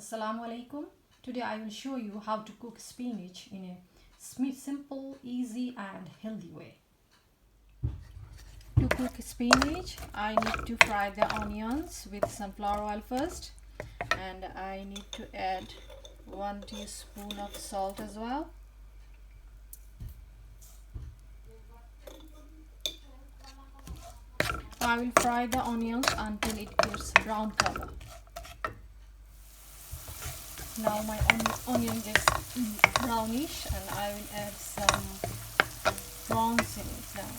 Assalamu alaikum. Today I will show you how to cook spinach in a simple, easy and healthy way. To cook spinach, I need to fry the onions with sunflower oil first, and I need to add 1 teaspoon of salt as well. I will fry the onions until it gets brown color. Now my onion gets brownish, and I will add some prawns in it now.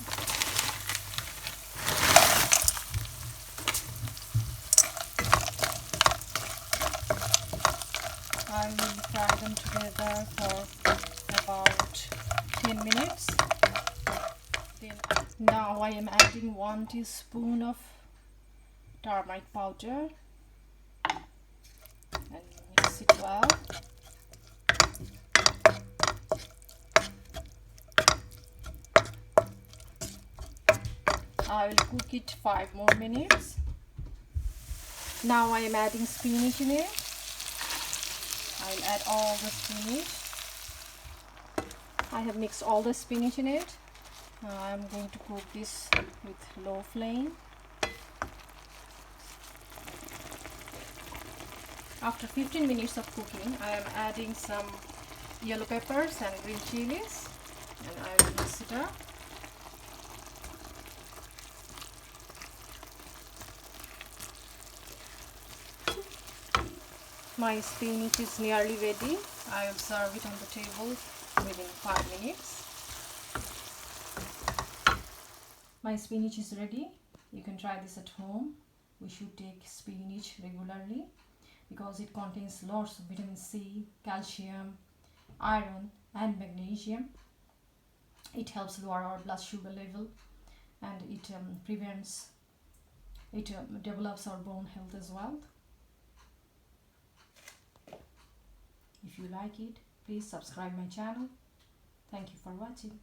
I will fry them together for about 10 minutes. Then now I am adding 1 teaspoon of turmeric powder and mix it well. I will cook it 5 more minutes. Now I am adding spinach in it. I will add all the spinach. I have mixed all the spinach in it. I am going to cook this with low flame. After 15 minutes of cooking, I am adding some yellow peppers and green chilies, and I will mix it up. My spinach is nearly ready. I will serve it on the table within 5 minutes. My spinach is ready. You can try this at home. We should take spinach regularly because it contains lots of vitamin C, calcium, iron and magnesium. It helps lower our blood sugar level, and it develops our bone health as well. If you like it, please subscribe my channel. Thank you for watching.